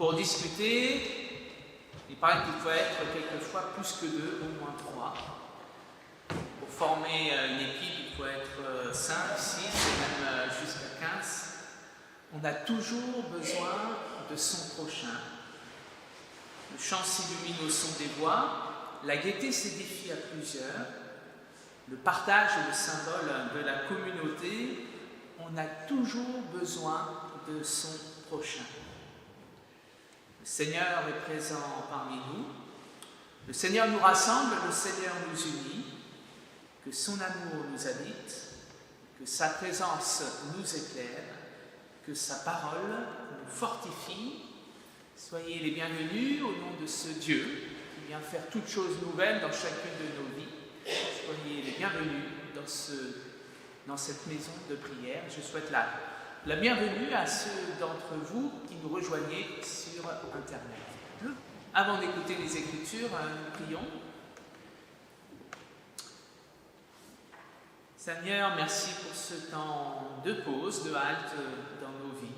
Pour discuter, il paraît qu'il faut être quelquefois plus que deux, au moins trois. Pour former une équipe, il faut être 5, 6 et même jusqu'à 15. On a toujours besoin de son prochain. Le chant s'illumine au son des voix, la gaieté s'édifie à plusieurs, le partage est le symbole de la communauté. On a toujours besoin de son prochain. Le Seigneur est présent parmi nous. Le Seigneur nous rassemble, le Seigneur nous unit. Que son amour nous habite, que sa présence nous éclaire, que sa parole nous fortifie. Soyez les bienvenus au nom de ce Dieu qui vient faire toutes choses nouvelles dans chacune de nos vies. Soyez les bienvenus dans cette maison de prière. Je souhaite la bienvenue à ceux d'entre vous qui nous rejoignez sur Internet. Avant d'écouter les Écritures, nous prions. Seigneur, merci pour ce temps de pause, de halte dans nos vies.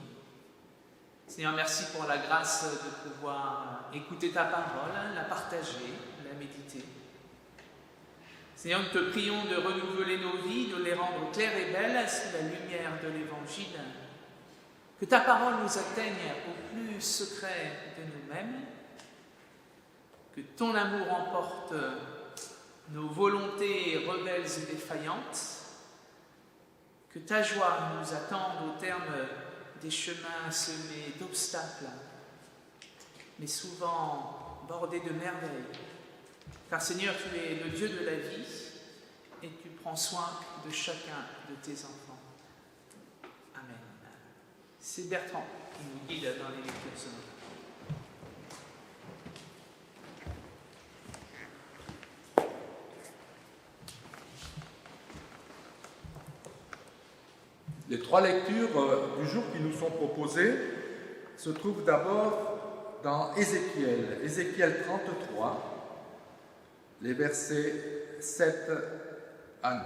Seigneur, merci pour la grâce de pouvoir écouter ta parole, la partager, la méditer. Seigneur, nous te prions de renouveler nos vies, de les rendre claires et belles sous la lumière de l'Évangile. Que ta parole nous atteigne au plus secret de nous-mêmes. Que ton amour emporte nos volontés rebelles et défaillantes. Que ta joie nous attende au terme des chemins semés d'obstacles, mais souvent bordés de merveilles. Car Seigneur, tu es le Dieu de la vie et tu prends soin de chacun de tes enfants. Amen. C'est Bertrand qui nous guide dans les lectures ce matin. Les trois lectures du jour qui nous sont proposées se trouvent d'abord dans Ézéchiel, Ézéchiel 33, les versets 7 à 9.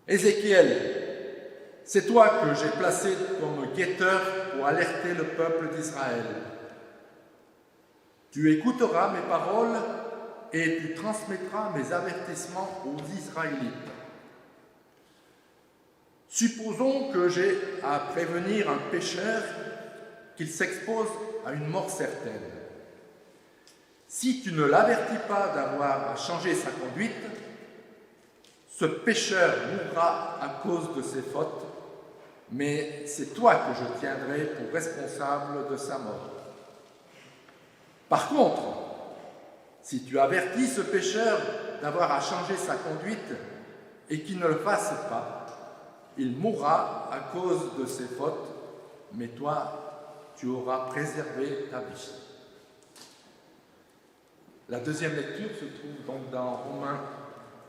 Ézéchiel, c'est toi que j'ai placé comme guetteur pour alerter le peuple d'Israël. Tu écouteras mes paroles et tu transmettras mes avertissements aux Israélites. Supposons que j'ai à prévenir un pécheur qu'il s'expose à une mort certaine. Si tu ne l'avertis pas d'avoir à changer sa conduite, ce pécheur mourra à cause de ses fautes, mais c'est toi que je tiendrai pour responsable de sa mort. Par contre, si tu avertis ce pécheur d'avoir à changer sa conduite et qu'il ne le fasse pas, il mourra à cause de ses fautes, mais toi, tu auras préservé ta vie. La deuxième lecture se trouve donc dans Romains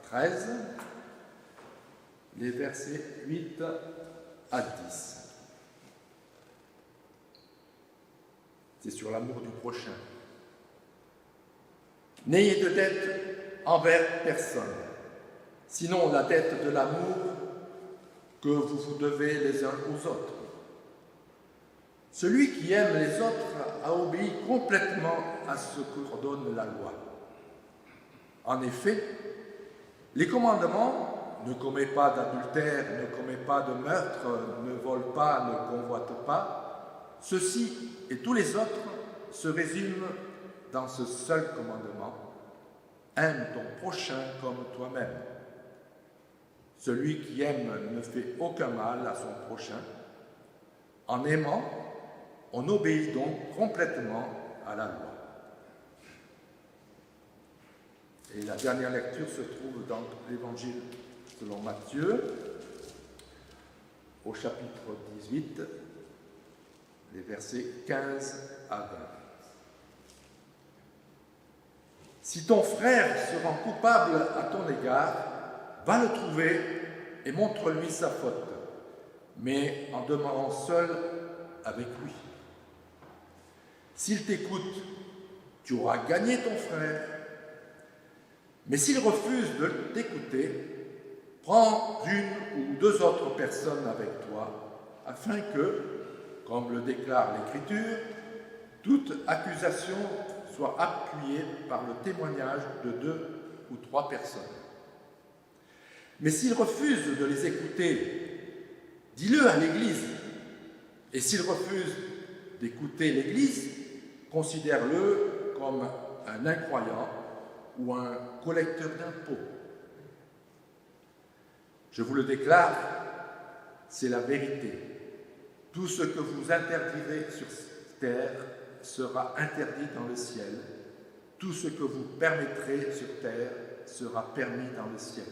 13, les versets 8 à 10. C'est sur l'amour du prochain. N'ayez de dette envers personne, sinon la dette de l'amour que vous vous devez les uns aux autres. Celui qui aime les autres a obéi complètement à ce qu'ordonne la loi. En effet, les commandements « ne commets pas d'adultère, ne commets pas de meurtre, ne vole pas, ne convoite pas », ceux-ci et tous les autres se résument dans ce seul commandement « aime ton prochain comme toi-même ». Celui qui aime ne fait aucun mal à son prochain. En aimant, on obéit donc complètement à la loi. Et la dernière lecture se trouve dans l'Évangile selon Matthieu, au chapitre 18, les versets 15 à 20. Si ton frère se rend coupable à ton égard, va le trouver et montre-lui sa faute, mais en demeurant seul avec lui. S'il t'écoute, tu auras gagné ton frère. Mais s'il refuse de t'écouter, prends une ou deux autres personnes avec toi, afin que, comme le déclare l'Écriture, toute accusation soit appuyée par le témoignage de 2 ou 3 personnes. Mais s'il refuse de les écouter, dis-le à l'Église. Et s'il refuse d'écouter l'Église, considère-le comme un incroyant ou un collecteur d'impôts. Je vous le déclare, c'est la vérité. Tout ce que vous interdirez sur terre sera interdit dans le ciel. Tout ce que vous permettrez sur terre sera permis dans le ciel.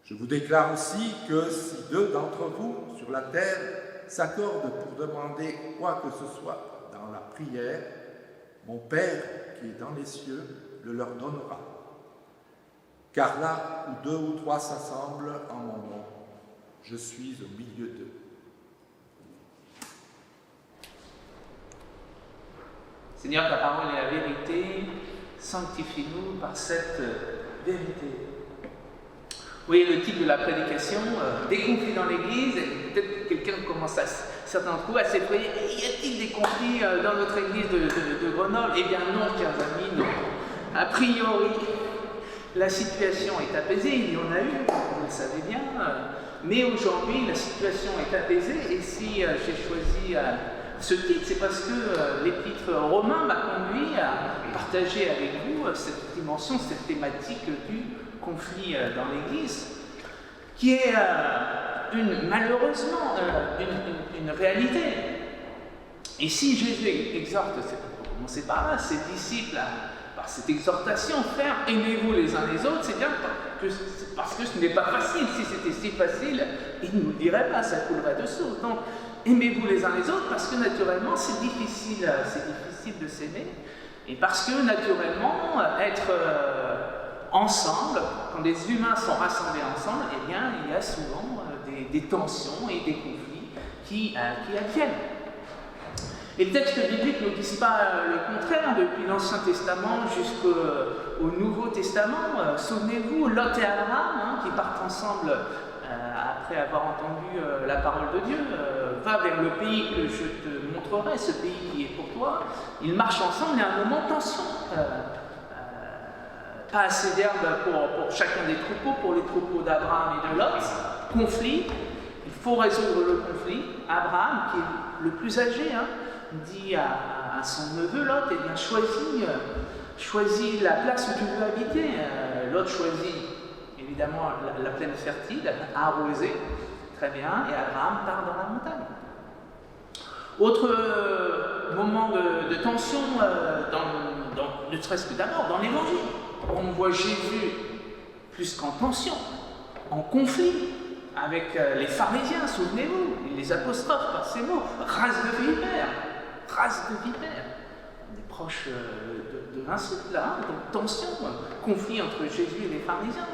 Je vous déclare aussi que si 2 d'entre vous sur la terre s'accordent pour demander quoi que ce soit dans la prière, mon Père qui est dans les cieux le leur donnera. Car là où 2 ou 3 s'assemblent en mon nom, je suis au milieu d'eux. Seigneur, ta parole est la vérité, sanctifie-nous par cette vérité. Oui, le titre de la prédication, des conflits dans l'Église, et peut-être quelqu'un commence certains d'entre vous à s'effrayer. Y a-t-il des conflits dans notre Église de Grenoble? Eh bien non, chers amis, non. A priori, la situation est apaisée, il y en a eu, vous le savez bien, mais aujourd'hui la situation est apaisée, et si j'ai choisi ce titre, c'est parce que l'épître romain m'a conduit à partager avec vous cette dimension, cette thématique du conflit dans l'Église, qui est malheureusement une réalité. Et si Jésus exhorte, pour commencer par là, ses disciples, par cette exhortation, faire aimez-vous les uns les autres, c'est bien parce que ce n'est pas facile. Si c'était si facile, il ne nous le dirait pas, ça coulerait de source. Donc, aimez-vous les uns les autres parce que naturellement c'est difficile de s'aimer, et parce que naturellement être ensemble, quand des humains sont rassemblés ensemble, eh bien il y a souvent des tensions et des conflits qui adviennent. Et les textes bibliques ne disent pas le contraire, depuis l'Ancien Testament jusqu'au Nouveau Testament. Souvenez-vous, Lot et Abraham, qui partent ensemble après avoir entendu la parole de Dieu, va vers le pays que je te montrerai, ce pays qui est pour toi. Ils marchent ensemble, il y a un moment de tension. Pas assez d'herbe pour chacun des troupeaux, pour les troupeaux d'Abraham et de Lot. Conflit, il faut résoudre le conflit. Abraham, qui est le plus âgé, dit à son neveu Lot, eh bien choisis la place où tu veux habiter. Lot choisit évidemment la plaine fertile, arrosée, très bien, et Abraham part dans la montagne. Autre moment de tension, ne serait-ce que d'abord dans l'Évangile. On voit Jésus plus qu'en tension, en conflit avec les pharisiens, souvenez-vous, il les apostrophe par ces mots, race de vipères, on est proche de l'insulte là, donc tension, conflit entre Jésus et les pharisiens.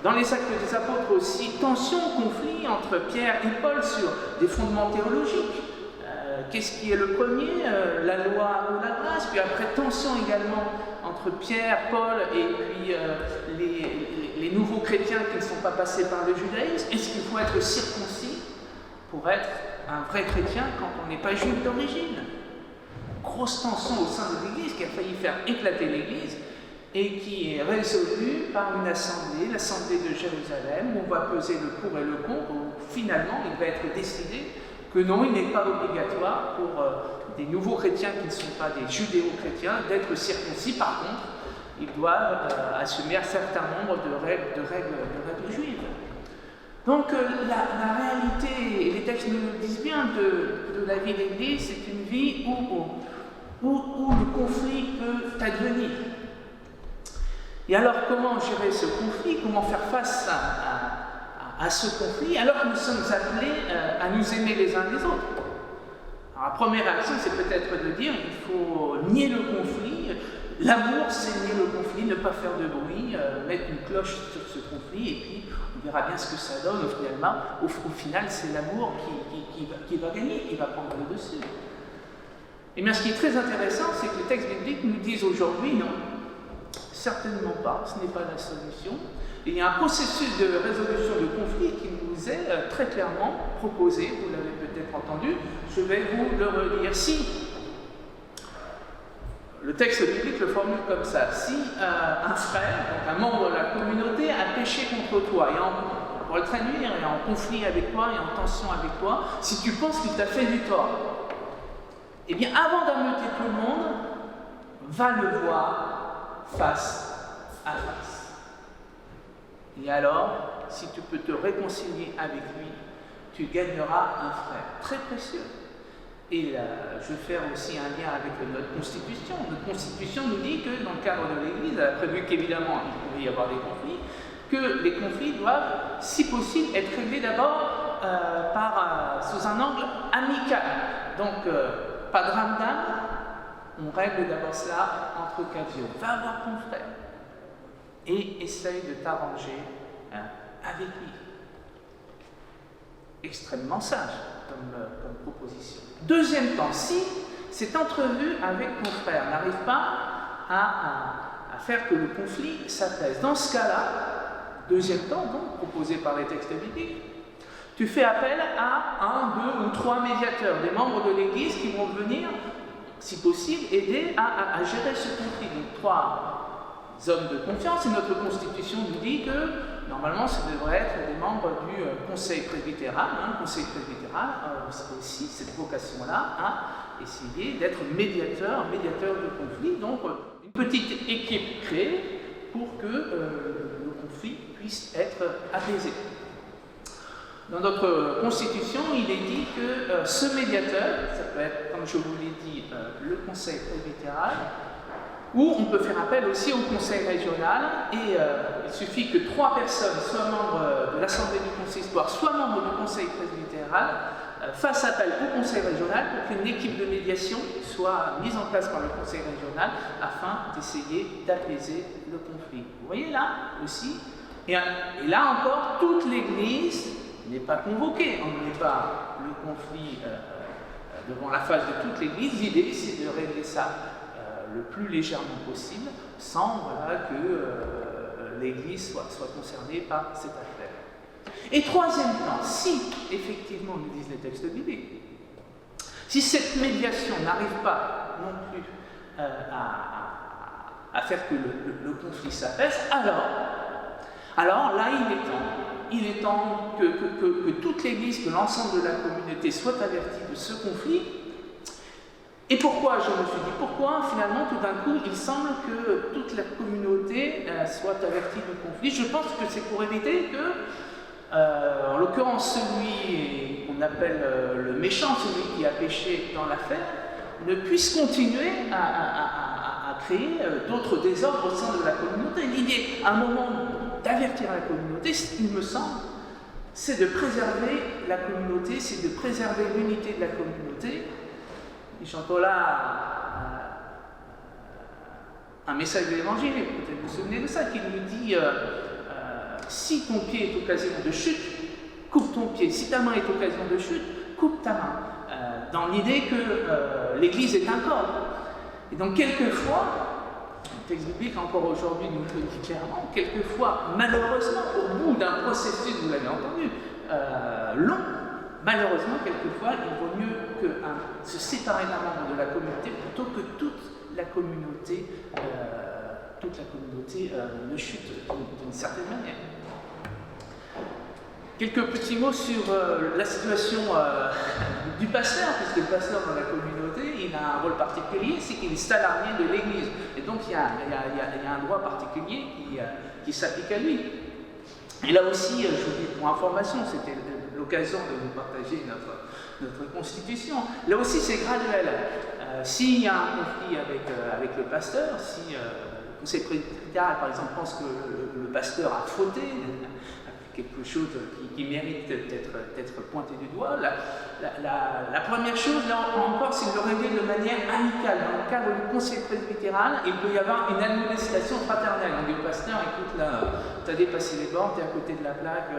Dans les Actes des Apôtres aussi, tension, conflit entre Pierre et Paul sur des fondements théologiques. Qu'est-ce qui est le premier, la loi ou la grâce? Puis après, tension également entre Pierre, Paul et puis les nouveaux chrétiens qui ne sont pas passés par le judaïsme. Est-ce qu'il faut être circoncis pour être un vrai chrétien quand on n'est pas juif d'origine? Grosse tension au sein de l'Église qui a failli faire éclater l'Église et qui est résolue par une assemblée, l'assemblée de Jérusalem, où on va peser le pour et le contre, où finalement il va être décidé que non, il n'est pas obligatoire pour des nouveaux chrétiens qui ne sont pas des judéo-chrétiens d'être circoncis. Par contre, ils doivent assumer un certain nombre de règles juives. Donc la réalité, et les textes nous le disent bien, de la vie d'Église, c'est une vie où le conflit peut advenir. Et alors comment gérer ce conflit? Comment faire face à ce conflit alors que nous sommes appelés à nous aimer les uns les autres? Alors, la première réaction, c'est peut-être de dire qu'il faut nier le conflit. L'amour, c'est nier le conflit, ne pas faire de bruit, mettre une cloche sur ce conflit, et puis on verra bien ce que ça donne finalement. Au final, c'est l'amour qui va gagner, qui va prendre le dessus. Et bien, ce qui est très intéressant, c'est que les textes bibliques nous disent aujourd'hui, non, Certainement pas, ce n'est pas la solution. Et il y a un processus de résolution de conflits qui nous est très clairement proposé, vous l'avez peut-être entendu, je vais vous le relire. Si le texte biblique le formule comme ça, si un frère, donc un membre de la communauté, a péché contre toi, et pour le traduire, est en conflit avec toi, et en tension avec toi, si tu penses qu'il t'a fait du tort, eh bien avant d'ameuter tout le monde, va le voir face à face. Et alors, si tu peux te réconcilier avec lui, tu gagneras un frère très précieux. Et je vais faire aussi un lien avec notre Constitution. Notre Constitution nous dit que dans le cadre de l'Église, prévu qu'évidemment il pouvait y avoir des conflits, que les conflits doivent, si possible, être réglés d'abord sous un angle amical. Donc, pas de drame, on règle d'abord cela entre quatre yeux. Va voir ton frère et essaye de t'arranger avec lui. Extrêmement sage comme proposition. Deuxième temps, si cette entrevue avec ton frère n'arrive pas à faire que le conflit s'apaise, dans ce cas-là, deuxième temps, donc, proposé par les textes bibliques, tu fais appel à un, deux ou trois médiateurs, des membres de l'Église qui vont venir, si possible, aider à gérer ce conflit. Donc, trois hommes de confiance, et notre Constitution nous dit que normalement, ça devrait être des membres du Conseil presbytéral. Le Conseil presbytéral a aussi cette vocation-là à essayer d'être médiateur de conflit. Donc, une petite équipe créée pour que le conflit puisse être apaisé. Dans notre Constitution, il est dit que ce médiateur, ça peut être, comme je vous l'ai dit, le Conseil presbytéral, ou on peut faire appel aussi au conseil régional, et il suffit que 3 personnes, soit membres de l'Assemblée du consistoire, soit membres du conseil presbytéral, fassent appel au conseil régional pour qu'une équipe de médiation soit mise en place par le conseil régional afin d'essayer d'apaiser le conflit. Vous voyez là aussi, et là encore, toute l'Église n'est pas convoquée, on ne met pas le conflit devant la face de toute l'Église. L'idée, c'est de régler ça le plus légèrement possible, sans que l'Église soit concernée par cette affaire. Et troisième temps, si effectivement, nous disent les textes bibliques, si cette médiation n'arrive pas non plus à faire que le conflit s'apaise, alors là, il est temps que toute l'Église, que l'ensemble de la communauté soit avertie de ce conflit. Et pourquoi, je me suis dit, pourquoi finalement tout d'un coup il semble que toute la communauté soit avertie du conflit? Je pense que c'est pour éviter que, en l'occurrence celui qu'on appelle le méchant, celui qui a péché dans l'affaire, ne puisse continuer à créer d'autres désordres au sein de la communauté. L'idée, à un moment, d'avertir la communauté, il me semble, c'est de préserver la communauté, c'est de préserver l'unité de la communauté. Et j'entends là un message de l'Évangile, peut-être vous vous souvenez de ça, qui nous dit si ton pied est occasion de chute, coupe ton pied. Si ta main est occasion de chute, coupe ta main. Dans l'idée que l'Église est un corps. Et donc quelquefois, le texte biblique encore aujourd'hui nous le dit clairement, quelquefois, malheureusement, au bout d'un processus, vous l'avez entendu, long, malheureusement, quelquefois, il vaut mieux se séparer d'un membre de la communauté plutôt que toute la communauté ne chute d'une certaine manière. Quelques petits mots sur la situation du pasteur, puisque le pasteur dans la communauté, il a un rôle particulier, c'est qu'il est salarié de l'Église. Et donc il y a un droit particulier qui s'applique à lui. Et là aussi, je vous dis pour information, c'était l'occasion de vous partager notre Constitution. Là aussi, c'est graduel. S'il y a un conflit avec le pasteur, si le conseil presbytéral, par exemple, pense que le pasteur a fauté, quelque chose qui mérite d'être pointé du doigt, la première chose, là encore, c'est de le régler de manière amicale. Dans le cadre du conseil presbytéral, il peut y avoir une admonestation fraternelle. On dit au pasteur, écoute, là, tu as dépassé les bornes, tu es à côté de la plaque,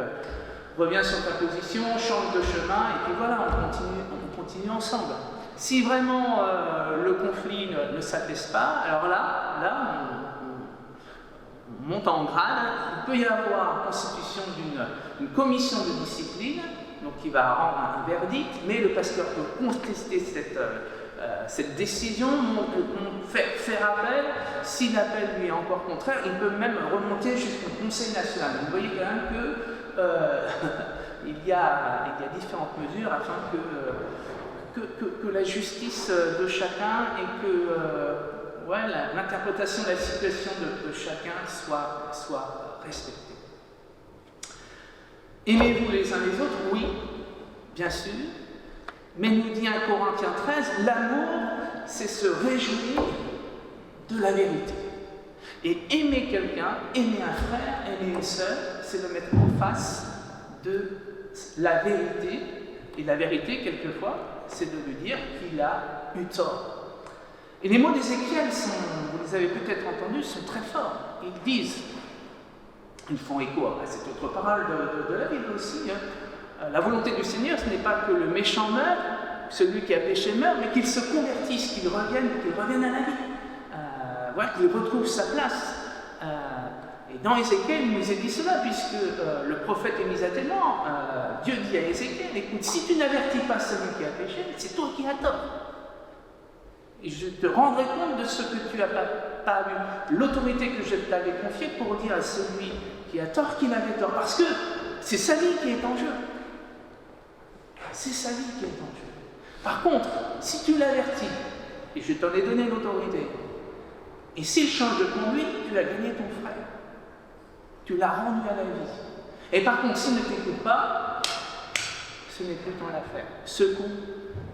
reviens sur ta position, change de chemin, et puis voilà, on continue ensemble. Si vraiment le conflit ne s'apaise pas, alors là monte en grade, il peut y avoir constitution d'une commission de discipline, donc qui va rendre un verdict, mais le pasteur peut contester cette décision, faire appel. Si l'appel lui est encore contraire, il peut même remonter jusqu'au Conseil national. Vous voyez quand même que il y a différentes mesures afin que la justice de chacun et que l'interprétation de la situation de chacun soit respectée. Aimez-vous les uns les autres? Oui, bien sûr. Mais nous dit 1 Corinthiens 13, l'amour, c'est se réjouir de la vérité. Et aimer quelqu'un, aimer un frère, aimer une sœur, c'est le mettre en face de la vérité. Et la vérité, quelquefois, c'est de lui dire qu'il a eu tort. Et les mots d'Ézéchiel, vous les avez peut-être entendus, sont très forts. Ils disent, ils font écho à cette autre parole de la Bible aussi, la volonté du Seigneur, ce n'est pas que le méchant meure, celui qui a péché meurt, mais qu'il se convertisse, qu'il revienne à la vie, qu'il retrouve sa place. Et dans Ézéchiel, il nous est dit cela, puisque le prophète est mis à témoin. Dieu dit à Ézéchiel, écoute, si tu n'avertis pas celui qui a péché, c'est toi qui as tort. Et je te rendrai compte de ce que tu n'as pas vu. L'autorité que je t'avais confiée pour dire à celui qui a tort qu'il avait tort. Parce que c'est sa vie qui est en jeu. C'est sa vie qui est en jeu. Par contre, si tu l'avertis, et je t'en ai donné l'autorité, et s'il change de conduite, tu as gagné ton frère. Tu l'as rendu à la vie. Et par contre, s'il ne t'écoute pas, ce n'est plus ton affaire. Secoue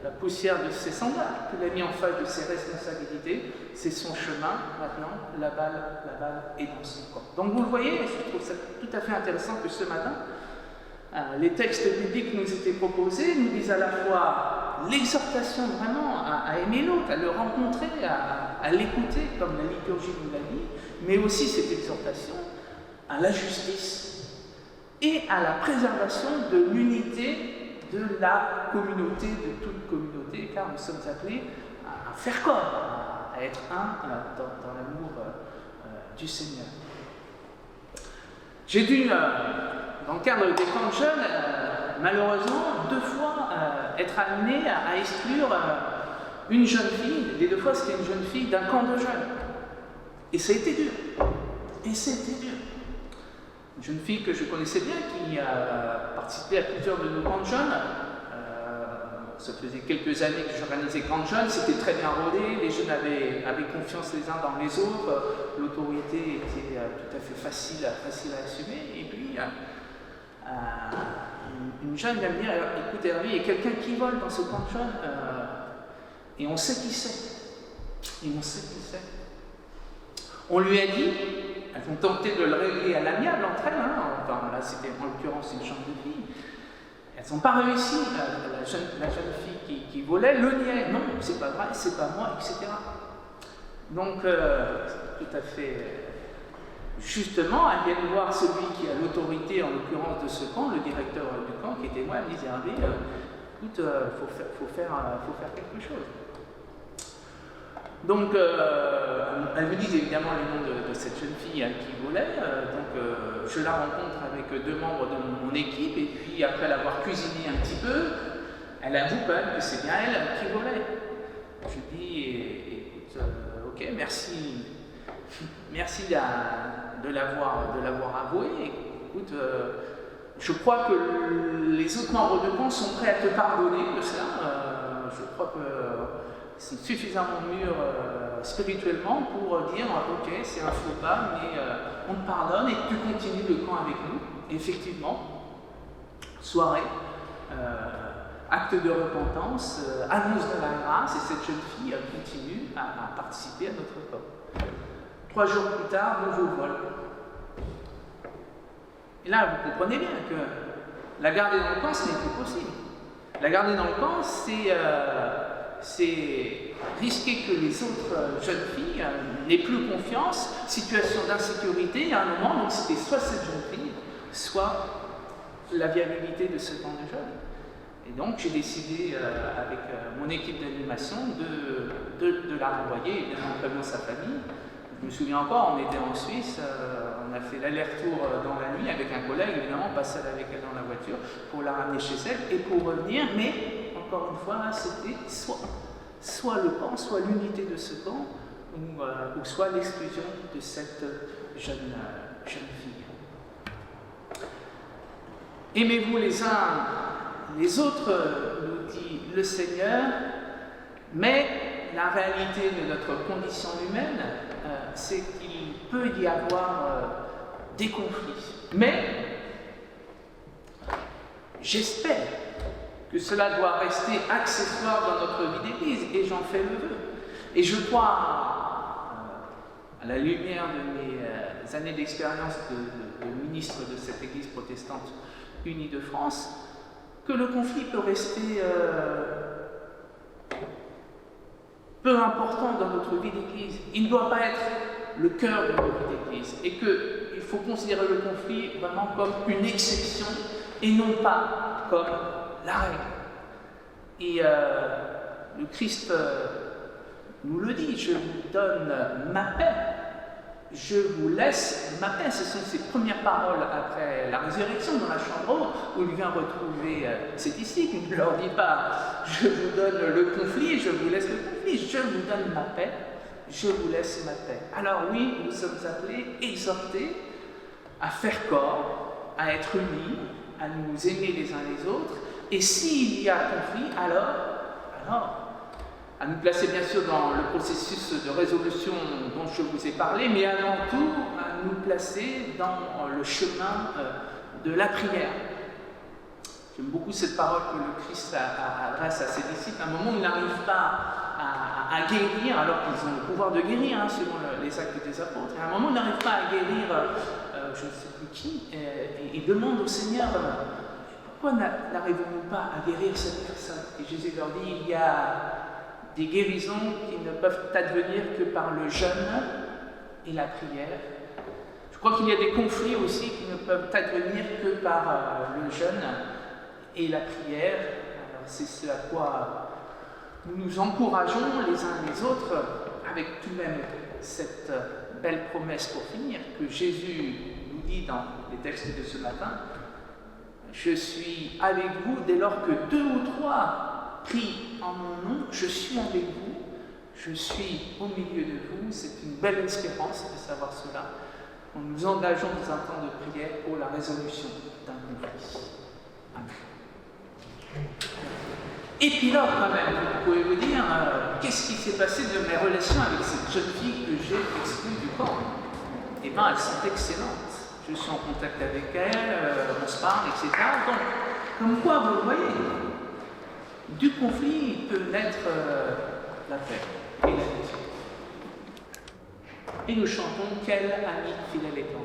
la poussière de ses sandales, tu l'as mis en face de ses responsabilités, c'est son chemin. Maintenant, la balle est dans son camp. Donc vous le voyez, je trouve ça tout à fait intéressant que ce matin, les textes bibliques nous étaient proposés, nous disent à la fois l'exhortation vraiment à aimer l'autre, à le rencontrer, à l'écouter, comme la liturgie nous l'a dit, mais aussi cette exhortation à la justice et à la préservation de l'unité de la communauté, de toute communauté, car nous sommes appelés à faire corps, à être un dans l'amour du Seigneur. J'ai dû, dans le cadre des camps de jeunes, malheureusement, 2 fois être amené à exclure une jeune fille. Les 2 fois, c'était une jeune fille d'un camp de jeunes. Et ça a été dur. Et c'était dur. Une jeune fille que je connaissais bien, qui a participé à plusieurs de nos camps de jeunes. Ça faisait quelques années que j'organisais camps de jeunes, c'était très bien rodé, les jeunes avaient confiance les uns dans les autres, l'autorité était tout à fait facile à assumer. Et puis, une jeune vient me dire, écoute Hervé, il y a quelqu'un qui vole dans ce camp de jeunes, et on sait qui c'est. Et on sait qui c'est. On lui a dit, elles ont tenté de le régler à l'amiable entre elles, enfin là c'était en l'occurrence une chambre de filles. Elles n'ont pas réussi, la jeune fille qui volait le niait, non, c'est pas vrai, c'est pas moi, etc. Donc, tout à fait justement, elle vient de voir celui qui a l'autorité, en l'occurrence de ce camp, le directeur du camp, qui était moi, elle disait, écoute, faut faire quelque chose. Donc, elle me dit évidemment le nom de cette jeune fille qui volait, je la rencontre avec 2 membres de mon équipe, et puis après l'avoir cuisiné un petit peu, elle avoue quand même que c'est bien elle qui volait. Je dis, écoute, ok, merci de l'avoir avoué, écoute, je crois que les autres membres de camp sont prêts à te pardonner de cela, je crois que c'est suffisamment mûr spirituellement pour dire ok, c'est un faux pas, mais on te pardonne et tu continues le camp avec nous. Et effectivement, soirée, acte de repentance, annonce de la grâce, et cette jeune fille continue à participer à notre camp. 3 jours plus tard, nouveau vol. Et là, vous comprenez bien que la garder dans le camp, ce n'est plus possible. La garder dans le camp, c'est risquer que les autres jeunes filles n'aient plus confiance, situation d'insécurité à un moment, donc c'était soit cette jeune fille, soit la viabilité de ce camp de jeunes. Et donc j'ai décidé avec mon équipe d'animation de la renvoyer, évidemment en prévenant sa famille, Je me souviens encore, on était en Suisse, on a fait l'aller-retour dans la nuit avec un collègue, évidemment, pas seul avec elle dans la voiture, pour la ramener chez elle et pour revenir, mais encore une fois, c'était soit le camp, soit l'unité de ce camp, ou soit l'exclusion de cette jeune fille. Aimez-vous les uns les autres, nous dit le Seigneur, mais la réalité de notre condition humaine, c'est qu'il peut y avoir des conflits. Mais j'espère que cela doit rester accessoire dans notre vie d'Église, et j'en fais le vœu. Et je crois, à la lumière de mes années d'expérience de ministre de cette Église protestante unie de France, que le conflit peut rester peu important dans notre vie d'Église. Il ne doit pas être le cœur de notre vie d'Église, et qu'il faut considérer le conflit vraiment comme une exception et non pas comme la règle. Et le Christ nous le dit, je vous donne ma paix, je vous laisse ma paix. Ce sont ses premières paroles après la résurrection dans la chambre haute, où il vient retrouver ses disciples. Il ne leur dit pas je vous donne le conflit, je vous laisse le conflit, je vous donne ma paix, je vous laisse ma paix. Alors oui, nous sommes appelés, exhortés à faire corps, à être unis, à nous aimer les uns les autres, et s'il y a conflit, alors à nous placer bien sûr dans le processus de résolution dont je vous ai parlé, mais avant tout à nous placer dans le chemin de la prière. J'aime beaucoup cette parole que le Christ adresse à ses disciples. À un moment où ils n'arrivent pas à guérir, alors qu'ils ont le pouvoir de guérir, selon les actes des apôtres, et à un moment où ils n'arrivent pas à guérir, je ne sais plus qui, et ils demandent au Seigneur, pourquoi n'arrivons-nous pas à guérir cette personne? Et Jésus leur dit, il y a des guérisons qui ne peuvent advenir que par le jeûne et la prière. Je crois qu'il y a des conflits aussi qui ne peuvent advenir que par le jeûne et la prière. Alors c'est ce à quoi nous nous encourageons les uns les autres, avec tout de même cette belle promesse pour finir, que Jésus nous dit dans les textes de ce matin, « Je suis avec vous dès lors que 2 ou 3 prient en mon nom, je suis avec vous, je suis au milieu de vous. » C'est une belle espérance de savoir cela. Nous nous engageons dans un temps de prière pour la résolution d'un conflit. Amen. Et puis là, quand même, vous pouvez vous dire, qu'est-ce qui s'est passé de mes relations avec cette jeune fille que j'ai exclue du camp? Eh bien, elles sont excellentes. Je suis en contact avec elle, on se parle, etc. Donc, comme quoi, vous voyez, du conflit peut naître la paix et l'amitié. Et nous chantons « Quel ami fidèle et tendre ».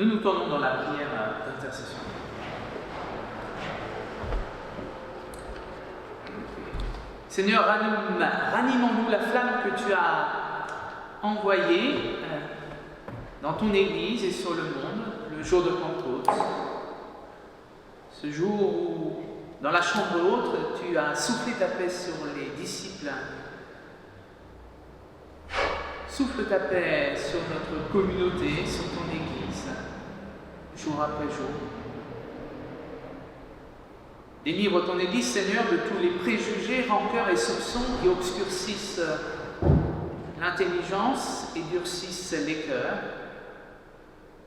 Nous tournons dans la prière d'intercession. Seigneur, ranimons-nous la flamme que tu as envoyée dans ton Église et sur le monde, le jour de Pentecôte. Ce jour où, dans la chambre haute, tu as soufflé ta paix sur les disciples. Souffle ta paix sur notre communauté, sur ton Église, jour après jour. Délivre ton Église, Seigneur, de tous les préjugés, rancœurs et soupçons qui obscurcissent l'intelligence et durcissent les cœurs,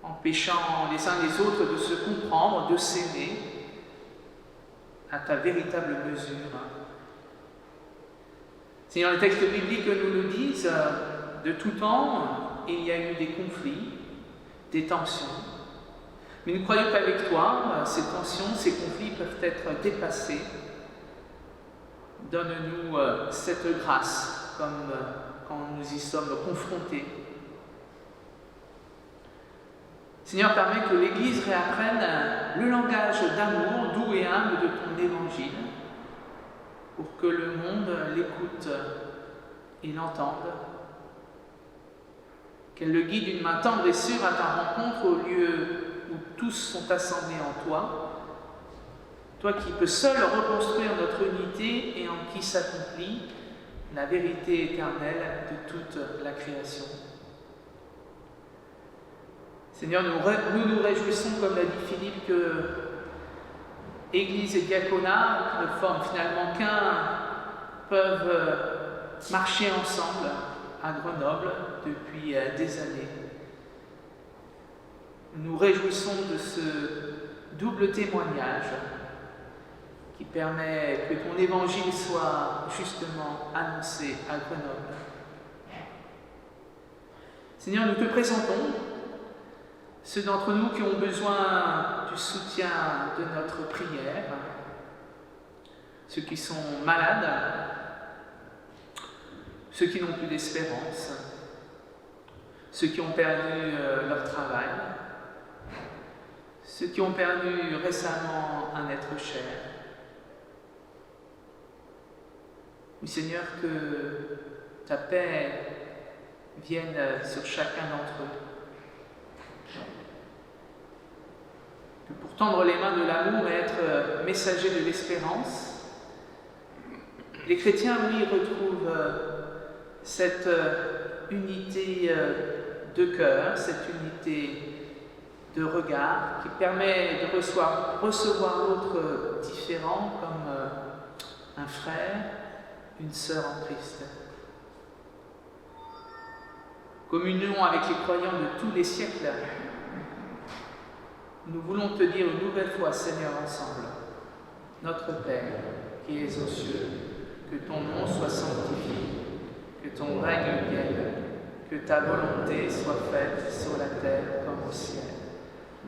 empêchant les uns les autres de se comprendre, de s'aimer à ta véritable mesure. Seigneur, les textes bibliques nous le disent, de tout temps, il y a eu des conflits, des tensions. Mais nous croyons qu'avec toi, ces tensions, ces conflits peuvent être dépassés. Donne-nous cette grâce, comme quand nous y sommes confrontés. Seigneur, permets que l'Église réapprenne le langage d'amour doux et humble de ton Évangile, pour que le monde l'écoute et l'entende. Qu'elle le guide d'une main tendre et sûre à ta rencontre au lieu où tous sont assemblés en toi, toi qui peux seul reconstruire notre unité et en qui s'accomplit la vérité éternelle de toute la création. Seigneur, nous nous réjouissons, comme l'a dit Philippe, que Église et diaconat, qui ne forment finalement qu'un, peuvent marcher ensemble à Grenoble depuis des années. Nous réjouissons de ce double témoignage qui permet que ton évangile soit justement annoncé à Grenoble. Seigneur, nous te présentons ceux d'entre nous qui ont besoin du soutien de notre prière, ceux qui sont malades, ceux qui n'ont plus d'espérance, ceux qui ont perdu leur travail, ceux qui ont perdu récemment un être cher. Oui, Seigneur, que ta paix vienne sur chacun d'entre eux. Que pour tendre les mains de l'amour et être messager de l'espérance, les chrétiens, oui, retrouvent cette unité de cœur, cette unité de regard qui permet de recevoir l'autre différent comme un frère, une sœur en Christ. Communion avec les croyants de tous les siècles, nous voulons te dire une nouvelle fois, Seigneur, ensemble, notre Père qui es aux cieux, que ton nom soit sanctifié, que ton règne vienne, que ta volonté soit faite sur la terre comme au ciel.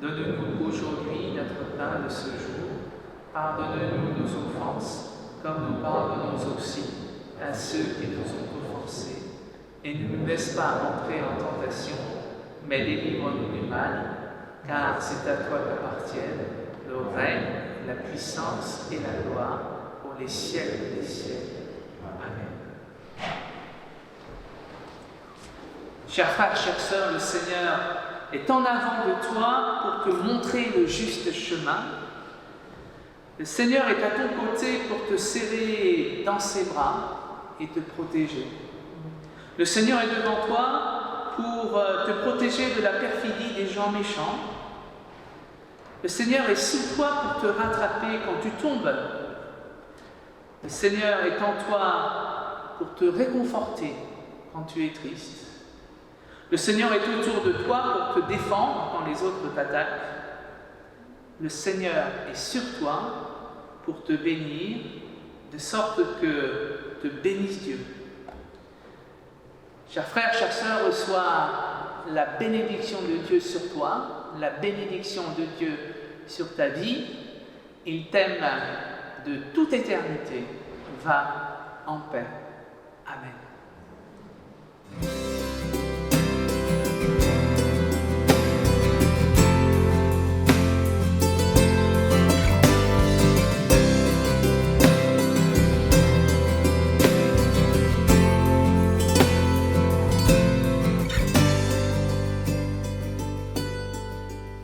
Donne-nous aujourd'hui notre pain de ce jour. Pardonne-nous nos offenses, comme nous pardonnons aussi à ceux qui nous ont offensés. Et ne nous laisse pas entrer en tentation, mais délivre-nous du mal, car c'est à toi qu'appartiennent le règne, la puissance et la gloire pour les siècles des siècles. Amen. Chers frères, chères sœurs, le Seigneur est en avant de toi pour te montrer le juste chemin. Le Seigneur est à ton côté pour te serrer dans ses bras et te protéger. Le Seigneur est devant toi pour te protéger de la perfidie des gens méchants. Le Seigneur est sous toi pour te rattraper quand tu tombes. Le Seigneur est en toi pour te réconforter quand tu es triste. Le Seigneur est autour de toi pour te défendre quand les autres t'attaquent. Le Seigneur est sur toi pour te bénir, de sorte que te bénisse Dieu. Chers frères, chères sœurs, reçois la bénédiction de Dieu sur toi, la bénédiction de Dieu sur ta vie. Il t'aime de toute éternité. Va en paix. Amen.